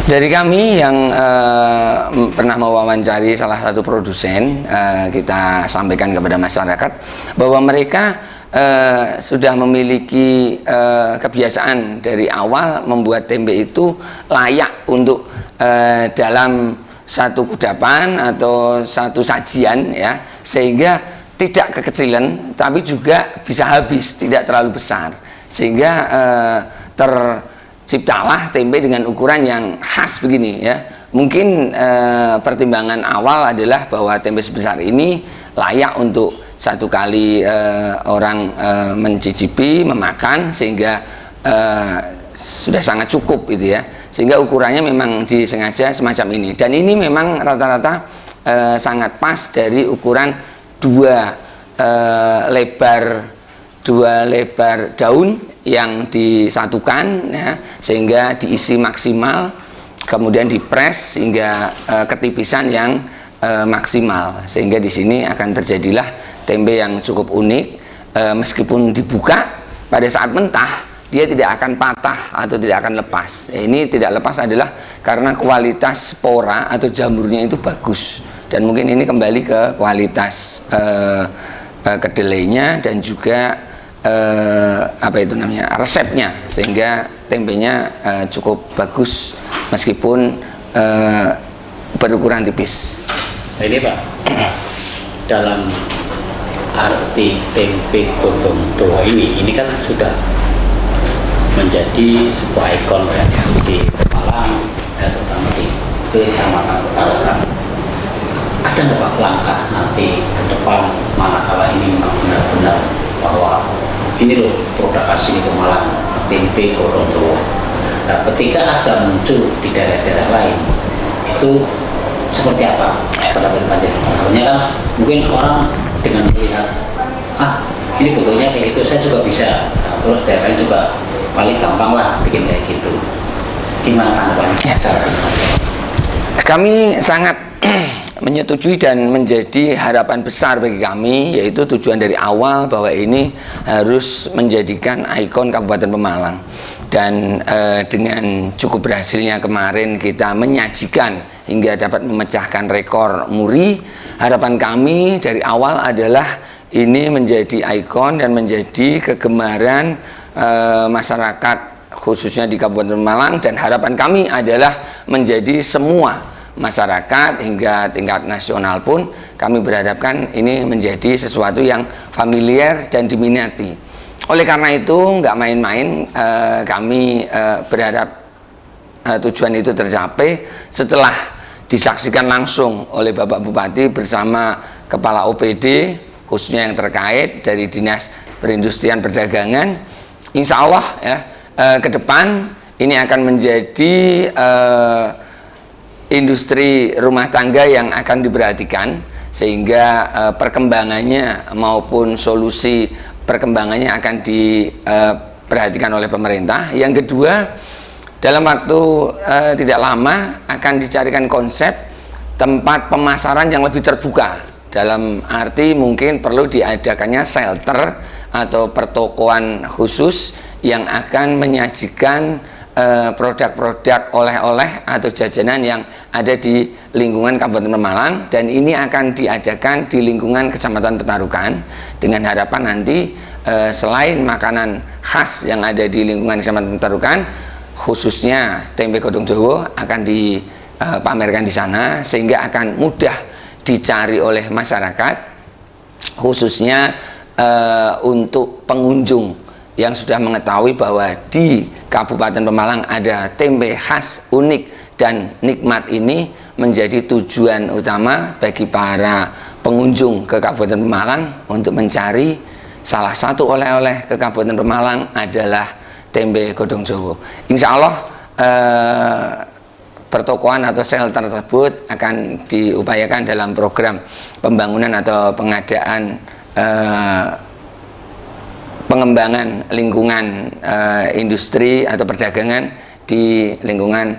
Dari kami yang pernah mewawancari salah satu produsen, kita sampaikan kepada masyarakat bahwa mereka sudah memiliki kebiasaan dari awal membuat tempe itu layak untuk dalam satu kudapan atau satu sajian, ya, sehingga tidak kekecilan tapi juga bisa habis, tidak terlalu besar, sehingga terciptalah tempe dengan ukuran yang khas begini, ya. Mungkin pertimbangan awal adalah bahwa tempe sebesar ini layak untuk satu kali orang mencicipi, memakan, sehingga sudah sangat cukup gitu, ya, sehingga ukurannya memang disengaja semacam ini. Dan ini memang rata-rata sangat pas dari ukuran dua lebar daun yang disatukan, ya, sehingga diisi maksimal, kemudian dipres hingga ketipisan yang maksimal, sehingga di sini akan terjadilah tempe yang cukup unik. Meskipun dibuka pada saat mentah, dia tidak akan patah atau tidak akan lepas. Ini tidak lepas adalah karena kualitas spora atau jamurnya itu bagus, dan mungkin ini kembali ke kualitas kedelainya dan juga apa itu namanya, resepnya, sehingga tempenya cukup bagus meskipun berukuran tipis. Nah, ini Pak, dalam arti tempe godong tua ini kan sudah menjadi sebuah ikon, ya, di Malang, ya, terutama di Kecamatan Petarungan. Ada nggak Pak langkah nanti ke depan manakala ini memang benar-benar bahwa ini loh produk asli Pemalang, tempe godong tua. Nah, ketika ada muncul di daerah-daerah lain, itu seperti apa pendapat panjenengan? Artinya kan mungkin orang dengan melihat, ini betulnya kayak gitu, saya juga bisa. Nah, terus daerah lain juga paling gampang lah bikin kayak gitu. Gimana tanggapannya? Kami sangat menyetujui dan menjadi harapan besar bagi kami, yaitu tujuan dari awal bahwa ini harus menjadikan ikon Kabupaten Pemalang. Dan dengan cukup berhasilnya kemarin kita menyajikan hingga dapat memecahkan rekor muri, harapan kami dari awal adalah ini menjadi ikon dan menjadi kegemaran masyarakat khususnya di Kabupaten Pemalang, dan harapan kami adalah menjadi semua masyarakat hingga tingkat nasional pun kami berharapkan ini menjadi sesuatu yang familiar dan diminati. Oleh karena itu nggak main-main, kami berharap tujuan itu tercapai setelah disaksikan langsung oleh Bapak Bupati bersama Kepala OPD khususnya yang terkait dari Dinas Perindustrian Perdagangan. Insya Allah, ya, ke depan ini akan menjadi industri rumah tangga yang akan diperhatikan, sehingga perkembangannya maupun solusi perkembangannya akan diperhatikan oleh pemerintah. Yang kedua, dalam waktu tidak lama akan dicarikan konsep tempat pemasaran yang lebih terbuka, dalam arti mungkin perlu diadakannya shelter atau pertokoan khusus yang akan menyajikan produk-produk oleh-oleh atau jajanan yang ada di lingkungan Kabupaten Pemalang, dan ini akan diadakan di lingkungan Kecamatan Petarukan dengan harapan nanti selain makanan khas yang ada di lingkungan Kecamatan Petarukan, khususnya tempe godong Jawa akan dipamerkan di sana, sehingga akan mudah dicari oleh masyarakat, khususnya untuk pengunjung yang sudah mengetahui bahwa di Kabupaten Pemalang ada tempe khas unik dan nikmat. Ini menjadi tujuan utama bagi para pengunjung ke Kabupaten Pemalang untuk mencari salah satu oleh-oleh ke Kabupaten Pemalang adalah tempe godong Jawa. Insya Allah pertokoan atau shelter tersebut akan diupayakan dalam program pembangunan atau pengadaan pengembangan lingkungan industri atau perdagangan di lingkungan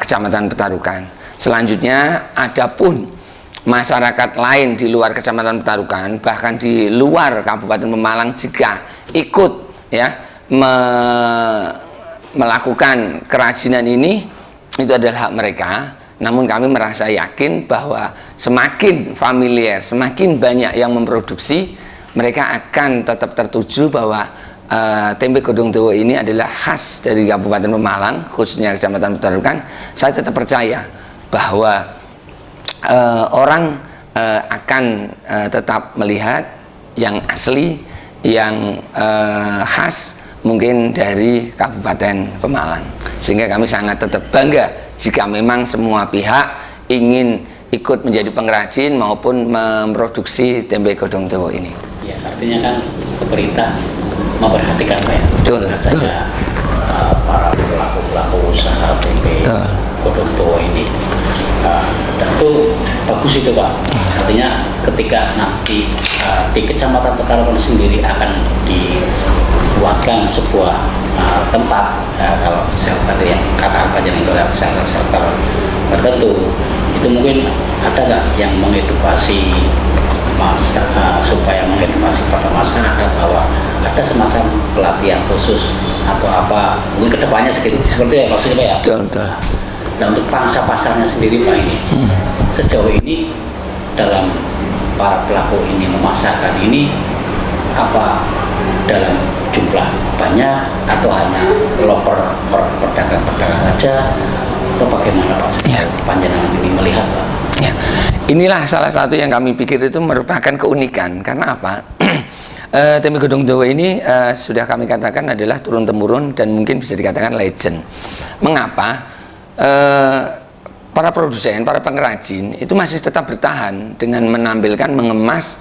Kecamatan Petarukan. Selanjutnya, adapun masyarakat lain di luar Kecamatan Petarukan, bahkan di luar Kabupaten Pemalang, jika ikut, ya, melakukan kerajinan ini, itu adalah hak mereka. Namun kami merasa yakin bahwa semakin familiar, semakin banyak yang memproduksi, mereka akan tetap tertuju bahwa tempe godong dowo ini adalah khas dari Kabupaten Pemalang, khususnya Kecamatan Petarukan. Saya tetap percaya bahwa orang akan tetap melihat yang asli, yang khas mungkin dari Kabupaten Pemalang. Sehingga kami sangat tetap bangga jika memang semua pihak ingin ikut menjadi pengrajin maupun memproduksi tempe godong dowo ini. Ya, artinya kan pemerintah memperhatikan Pak ya, betul, adanya para pelaku usaha tempe godong dowo ini. Dan itu bagus itu Pak. Artinya ketika nanti di Kecamatan Petarukan sendiri akan dibuatkan sebuah tempat, kalau shelter yang kata apa yang itu shelter tertentu, itu mungkin ada nggak yang mengedukasi supaya mengedukasi pada masyarakat bahwa ada semacam pelatihan khusus atau apa mungkin kedepannya seperti ya maksudnya Pak ya. Betul. Dan untuk pangsa pasarnya sendiri Pak ini sejauh ini dalam para pelaku ini memasarkan ini apa dalam jumlah banyak atau hanya pedagang-pedagang saja atau bagaimana Pak? Ya. Panjenengan ini melihat Pak? Ya. Inilah salah satu yang kami pikir itu merupakan keunikan. Karena apa? Tempe godong dowo ini sudah kami katakan adalah turun-temurun dan mungkin bisa dikatakan legend. Mengapa? Para produsen, para pengrajin itu masih tetap bertahan dengan menampilkan, mengemas,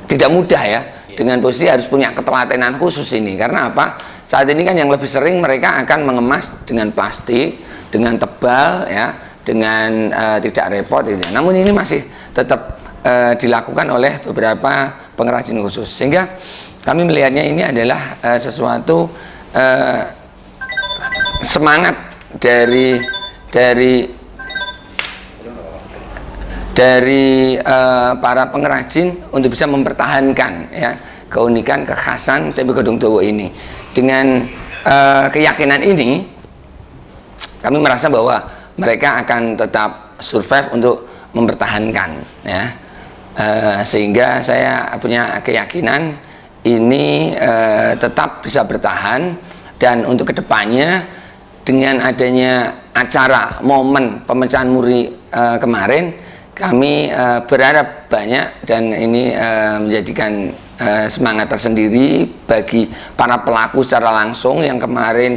tidak mudah ya, dengan posisi harus punya ketelatenan khusus ini. Karena apa? Saat ini kan yang lebih sering mereka akan mengemas dengan plastik, dengan tebal ya, dengan tidak repot gitu. Namun ini masih tetap dilakukan oleh beberapa pengrajin khusus, sehingga kami melihatnya ini adalah sesuatu semangat dari para pengrajin untuk bisa mempertahankan ya keunikan, kekhasan tempe godong dowo ini. Dengan keyakinan ini kami merasa bahwa mereka akan tetap survive untuk mempertahankan ya. Sehingga saya punya keyakinan ini tetap bisa bertahan. Dan untuk kedepannya dengan adanya acara momen pemecahan muri kemarin, kami berharap banyak, dan ini menjadikan semangat tersendiri bagi para pelaku secara langsung. Yang kemarin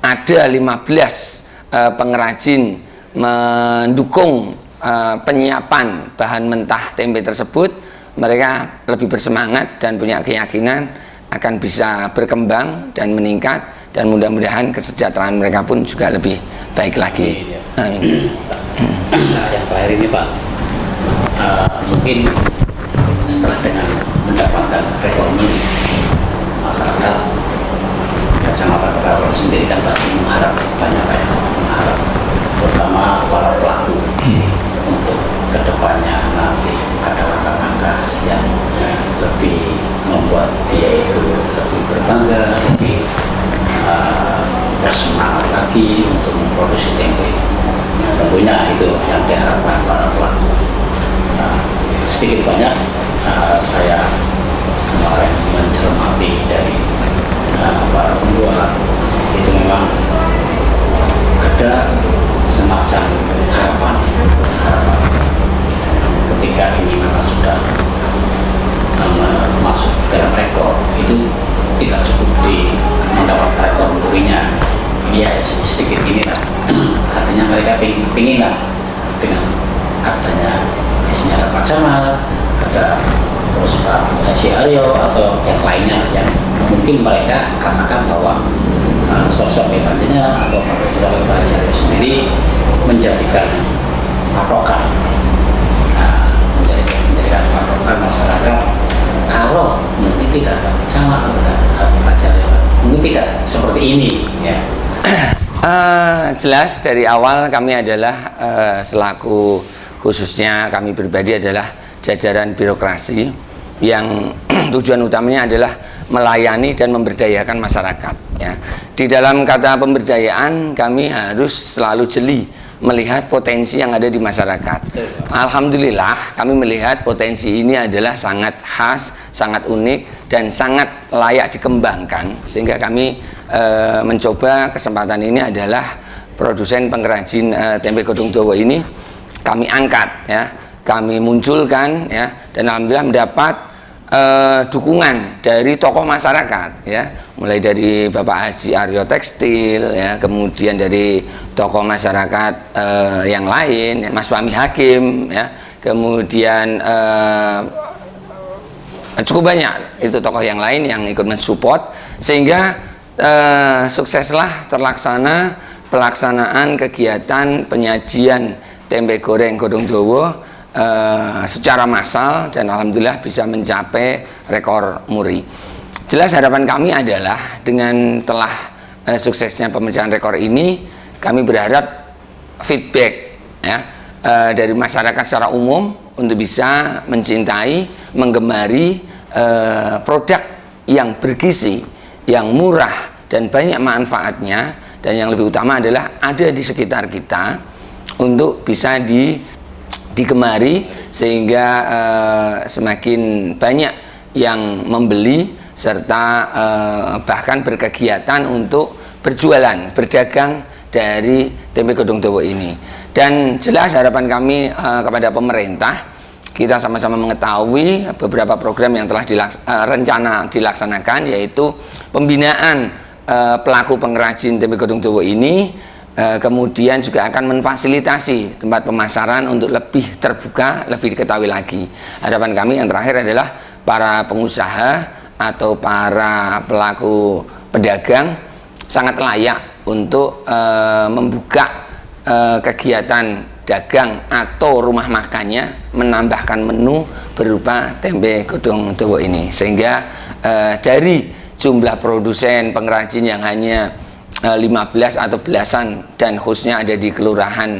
ada 15 pengrajin mendukung penyiapan bahan mentah tempe tersebut. Mereka lebih bersemangat dan punya keyakinan akan bisa berkembang dan meningkat, dan mudah-mudahan kesejahteraan mereka pun juga lebih baik lagi. Amin. Nah, yang terakhir ini Pak, mungkin setelah dengan mendapatkan reformasi masyarakat Kecamatan Petarukan sendiri kan pasti mengharap banyak mengharap terutama para pelaku untuk kedepannya nanti ada langkah-langkah yang lebih membuat dia itu lebih berbangga, lebih bersemangat lagi untuk memproduksi tempe. Tentunya itu yang diharapkan para pelaku. Sedikit banyak saya kemarin mencermati dari para pembuat, itu memang ada semacam harapan ketika ini memang sudah masuk dalam rekor, itu tidak cukup di mendapat rekor murinya. Ini ya sedikit ini lah. Artinya mereka pingin lah dengan adanya isinya ada Pak Jamal, ada terus Pak Haji Aryo atau yang lainnya yang mungkin mereka katakan bahwa sosok hebatnya atau Pak Haji Aryo sendiri menjadikan patokan, menjadikan patokan masyarakat. Kalau mungkin tidak ada sama atau Pak Haji Aryo, mungkin tidak seperti ini ya. Jelas dari awal kami adalah selaku khususnya kami pribadi adalah jajaran birokrasi yang tujuan utamanya adalah melayani dan memberdayakan masyarakat, ya. Di dalam kata pemberdayaan kami harus selalu jeli melihat potensi yang ada di masyarakat. Alhamdulillah kami melihat potensi ini adalah sangat khas, sangat unik, dan sangat layak dikembangkan, sehingga kami mencoba kesempatan ini adalah produsen pengrajin tempe godong dowo ini kami angkat, ya, kami munculkan, ya, dan alhamdulillah mendapat dukungan dari tokoh masyarakat, ya, mulai dari Bapak Haji Aryo Tekstil, ya, kemudian dari tokoh masyarakat yang lain, ya, Mas Fahmi Hakim, ya, kemudian cukup banyak itu tokoh yang lain yang ikut mensupport, sehingga sukseslah terlaksana pelaksanaan kegiatan penyajian tempe goreng godong dowo secara massal, dan alhamdulillah bisa mencapai rekor muri. Jelas harapan kami adalah dengan telah suksesnya pemecahan rekor ini, kami berharap feedback, ya, dari masyarakat secara umum untuk bisa mencintai, menggemari produk yang bergizi, yang murah dan banyak manfaatnya, dan yang lebih utama adalah ada di sekitar kita untuk bisa digemari, sehingga semakin banyak yang membeli serta bahkan berkegiatan untuk berjualan, berdagang dari tempe godong dowo ini. Dan jelas harapan kami kepada pemerintah, kita sama-sama mengetahui beberapa program yang telah rencana dilaksanakan, yaitu pembinaan pelaku pengrajin tempe godong dowo ini. Kemudian juga akan memfasilitasi tempat pemasaran untuk lebih terbuka, lebih diketahui lagi. Harapan kami yang terakhir adalah para pengusaha atau para pelaku pedagang sangat layak untuk membuka kegiatan dagang atau rumah makannya, menambahkan menu berupa tempe godong dowo ini, sehingga dari jumlah produsen pengrajin yang hanya 15 atau belasan dan khususnya ada di kelurahan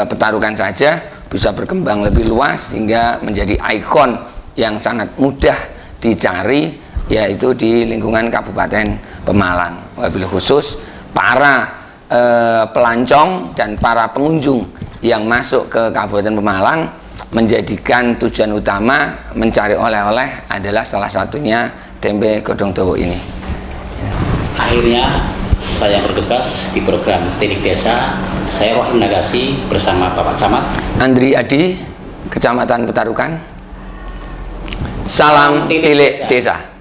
Petarukan saja, bisa berkembang lebih luas hingga menjadi ikon yang sangat mudah dicari, yaitu di lingkungan Kabupaten Pemalang. Wabil khusus para pelancong dan para pengunjung yang masuk ke Kabupaten Pemalang menjadikan tujuan utama mencari oleh-oleh adalah salah satunya tempe godong dowo ini. Akhirnya saya bertugas di program Tilik Desa. Saya Rohim Nagasi bersama Bapak Camat Andri Adi, Kecamatan Petarukan. Salam Tilik Desa.